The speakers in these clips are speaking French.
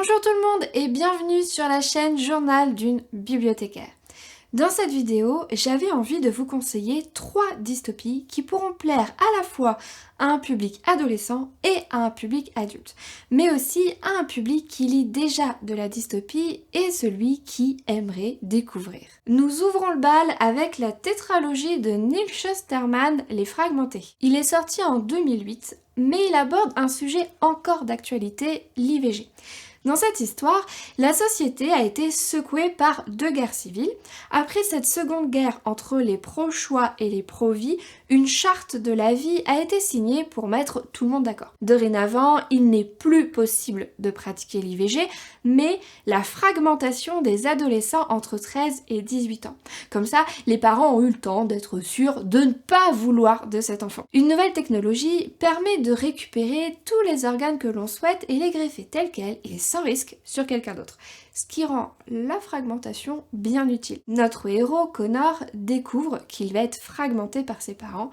Bonjour tout le monde et bienvenue sur la chaîne Journal d'une bibliothécaire. Dans cette vidéo, j'avais envie de vous conseiller 3 dystopies qui pourront plaire à la fois à un public adolescent et à un public adulte, mais aussi à un public qui lit déjà de la dystopie et celui qui aimerait découvrir. Nous ouvrons le bal avec la tétralogie de Neal Shusterman, Les Fragmentés. Il est sorti en 2008, mais il aborde un sujet encore d'actualité, l'IVG. Dans cette histoire, la société a été secouée par 2 guerres civiles. Après cette seconde guerre entre les pro-choix et les pro-vie, une charte de la vie a été signée pour mettre tout le monde d'accord. Dorénavant, il n'est plus possible de pratiquer l'IVG, mais la fragmentation des adolescents entre 13 et 18 ans. Comme ça, les parents ont eu le temps d'être sûrs de ne pas vouloir de cet enfant. Une nouvelle technologie permet de récupérer tous les organes que l'on souhaite et les greffer tels quels et sans risque sur quelqu'un d'autre, ce qui rend la fragmentation bien utile. Notre héros, Connor, découvre qu'il va être fragmenté par ses parents.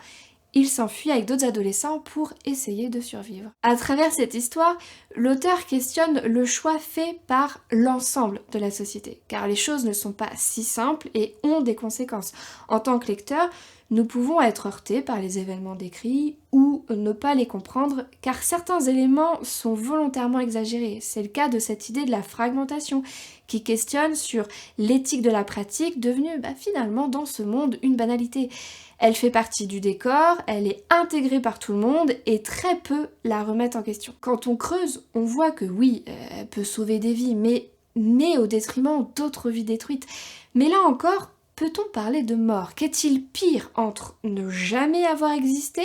Il s'enfuit avec d'autres adolescents pour essayer de survivre. À travers cette histoire, l'auteur questionne le choix fait par l'ensemble de la société, car les choses ne sont pas si simples et ont des conséquences. En tant que lecteur, nous pouvons être heurtés par les événements décrits ou ne pas les comprendre, car certains éléments sont volontairement exagérés. C'est le cas de cette idée de la fragmentation, qui questionne sur l'éthique de la pratique, devenue finalement dans ce monde une banalité. Elle fait partie du décor, elle est intégrée par tout le monde et très peu la remettent en question. Quand on creuse, on voit que oui, elle peut sauver des vies, mais au détriment d'autres vies détruites. Mais là encore, peut-on parler de mort? Qu'est-il pire entre ne jamais avoir existé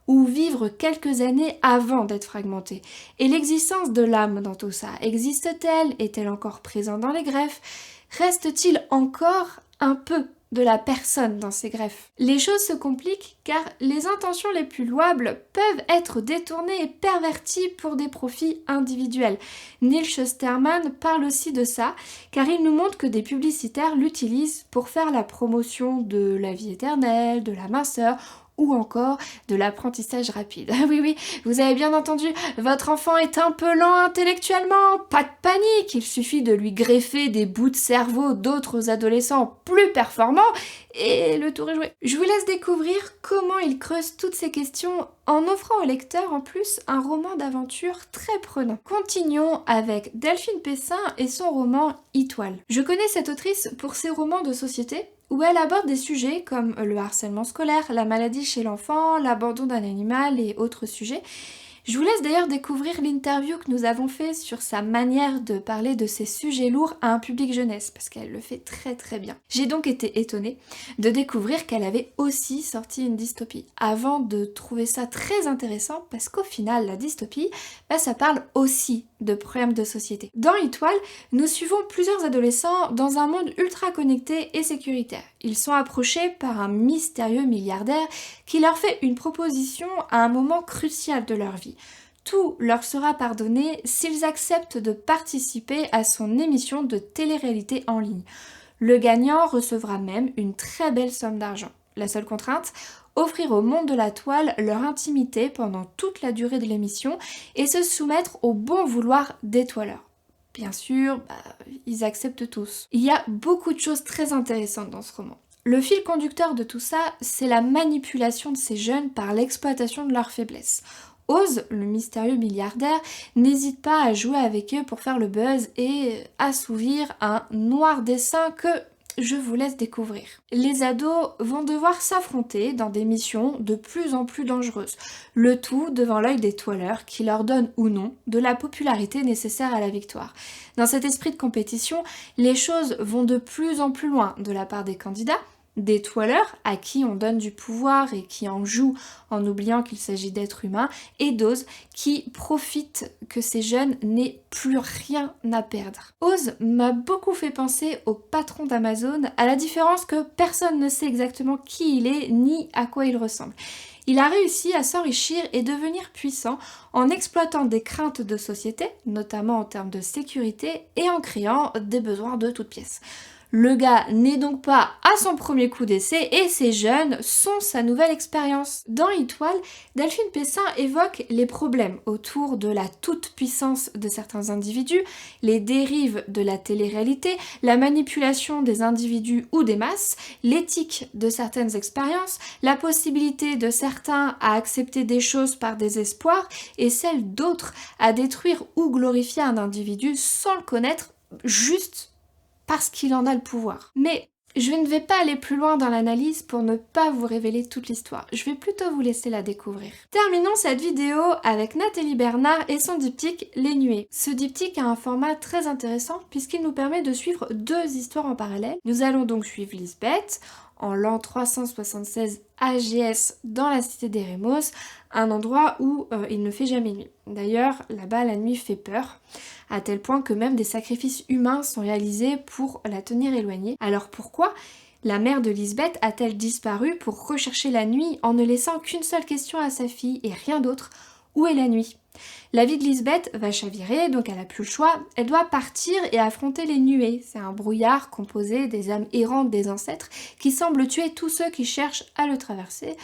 ou vivre quelques années avant d'être fragmenté? Et l'existence de l'âme dans tout ça, existe-t-elle? Est-elle encore présente dans les greffes? Reste-t-il encore un peu de la personne dans ces greffes? Les choses se compliquent car les intentions les plus louables peuvent être détournées et perverties pour des profits individuels. Neal Shusterman parle aussi de ça car il nous montre que des publicitaires l'utilisent pour faire la promotion de la vie éternelle, de la minceur ou encore de l'apprentissage rapide. Ah oui, vous avez bien entendu, votre enfant est un peu lent intellectuellement, pas de panique, il suffit de lui greffer des bouts de cerveau d'autres adolescents plus performants et le tour est joué. Je vous laisse découvrir comment il creuse toutes ces questions en offrant au lecteur en plus un roman d'aventure très prenant. Continuons avec Delphine Pessin et son roman Itoile. Je connais cette autrice pour ses romans de société, où elle aborde des sujets comme le harcèlement scolaire, la maladie chez l'enfant, l'abandon d'un animal et autres sujets. Je vous laisse d'ailleurs découvrir l'interview que nous avons fait sur sa manière de parler de ces sujets lourds à un public jeunesse, parce qu'elle le fait très très bien. J'ai donc été étonnée de découvrir qu'elle avait aussi sorti une dystopie, avant de trouver ça très intéressant, parce qu'au final, la dystopie, ça parle aussi de problèmes de société. Dans Itoile, nous suivons plusieurs adolescents dans un monde ultra connecté et sécuritaire. Ils sont approchés par un mystérieux milliardaire qui leur fait une proposition à un moment crucial de leur vie. Tout leur sera pardonné s'ils acceptent de participer à son émission de télé-réalité en ligne. Le gagnant recevra même une très belle somme d'argent. La seule contrainte, offrir au monde de la toile leur intimité pendant toute la durée de l'émission et se soumettre au bon vouloir des toileurs. Bien sûr, ils acceptent tous. Il y a beaucoup de choses très intéressantes dans ce roman. Le fil conducteur de tout ça, c'est la manipulation de ces jeunes par l'exploitation de leurs faiblesses. Oz, le mystérieux milliardaire, n'hésite pas à jouer avec eux pour faire le buzz et assouvir un noir dessein que je vous laisse découvrir. Les ados vont devoir s'affronter dans des missions de plus en plus dangereuses, le tout devant l'œil des toileurs qui leur donnent ou non de la popularité nécessaire à la victoire. Dans cet esprit de compétition, les choses vont de plus en plus loin de la part des candidats, des toileurs à qui on donne du pouvoir et qui en jouent en oubliant qu'il s'agit d'êtres humains, et d'Oz qui profitent que ces jeunes n'aient plus rien à perdre. Oz m'a beaucoup fait penser au patron d'Amazon, à la différence que personne ne sait exactement qui il est ni à quoi il ressemble. Il a réussi à s'enrichir et devenir puissant en exploitant des craintes de société, notamment en termes de sécurité, et en créant des besoins de toutes pièces. Le gars n'est donc pas à son premier coup d'essai et ces jeunes sont sa nouvelle expérience. Dans Étoile, Delphine Pessin évoque les problèmes autour de la toute-puissance de certains individus, les dérives de la télé-réalité, la manipulation des individus ou des masses, l'éthique de certaines expériences, la possibilité de certains à accepter des choses par désespoir et celle d'autres à détruire ou glorifier un individu sans le connaître, juste parce qu'il en a le pouvoir. Mais je ne vais pas aller plus loin dans l'analyse pour ne pas vous révéler toute l'histoire. Je vais plutôt vous laisser la découvrir. Terminons cette vidéo avec Nathalie Bernard et son diptyque Les Nuées. Ce diptyque a un format très intéressant puisqu'il nous permet de suivre deux histoires en parallèle. Nous allons donc suivre Lisbeth en l'an 376 AGS dans la cité d'Eremos, un endroit où il ne fait jamais nuit. D'ailleurs, là-bas, la nuit fait peur, à tel point que même des sacrifices humains sont réalisés pour la tenir éloignée. Alors pourquoi la mère de Lisbeth a-t-elle disparu pour rechercher la nuit en ne laissant qu'une seule question à sa fille et rien d'autre? Où est la nuit? La vie de Lisbeth va chavirer, donc elle n'a plus le choix. Elle doit partir et affronter les nuées. C'est un brouillard composé des âmes errantes des ancêtres qui semblent tuer tous ceux qui cherchent à le traverser,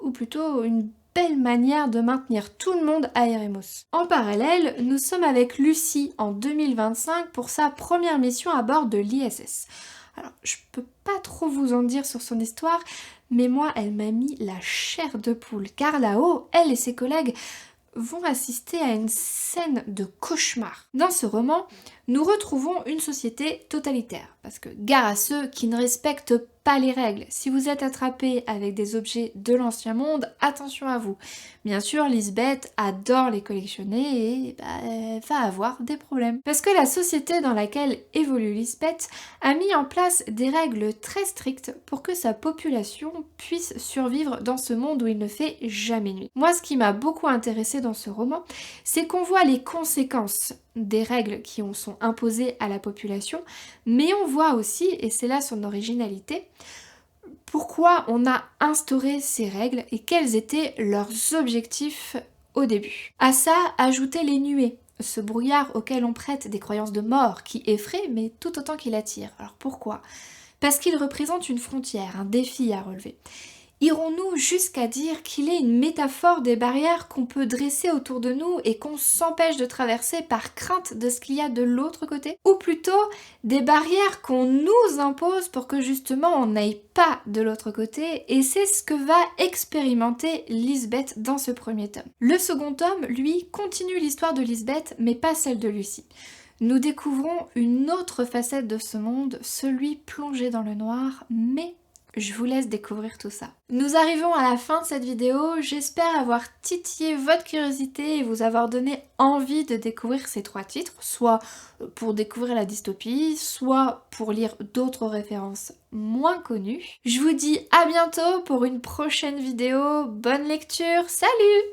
ou plutôt une belle manière de maintenir tout le monde à Eremos. En parallèle, nous sommes avec Lucie en 2025 pour sa première mission à bord de l'ISS. Alors, je peux pas trop vous en dire sur son histoire, mais moi, elle m'a mis la chair de poule, car là-haut, elle et ses collègues vont assister à une scène de cauchemar. Dans ce roman, nous retrouvons une société totalitaire, parce que gare à ceux qui ne respectent pas les règles. Si vous êtes attrapé avec des objets de l'ancien monde, attention à vous. Bien sûr, Lisbeth adore les collectionner et elle va avoir des problèmes. Parce que la société dans laquelle évolue Lisbeth a mis en place des règles très strictes pour que sa population puisse survivre dans ce monde où il ne fait jamais nuit. Moi, ce qui m'a beaucoup intéressée dans ce roman, c'est qu'on voit les conséquences des règles qui sont imposées à la population, mais on voit aussi, et c'est là son originalité, pourquoi on a instauré ces règles et quels étaient leurs objectifs au début. À ça, ajouter les nuées, ce brouillard auquel on prête des croyances de mort qui effraie, mais tout autant qu'il attire. Alors pourquoi? Parce qu'il représente une frontière, un défi à relever. Irons-nous jusqu'à dire qu'il est une métaphore des barrières qu'on peut dresser autour de nous et qu'on s'empêche de traverser par crainte de ce qu'il y a de l'autre côté? Ou plutôt des barrières qu'on nous impose pour que justement on n'aille pas de l'autre côté, et c'est ce que va expérimenter Lisbeth dans ce premier tome. Le second tome, lui, continue l'histoire de Lisbeth mais pas celle de Lucie. Nous découvrons une autre facette de ce monde, celui plongé dans le noir, mais je vous laisse découvrir tout ça. Nous arrivons à la fin de cette vidéo, j'espère avoir titillé votre curiosité et vous avoir donné envie de découvrir ces trois titres, soit pour découvrir la dystopie, soit pour lire d'autres références moins connues. Je vous dis à bientôt pour une prochaine vidéo, bonne lecture, salut!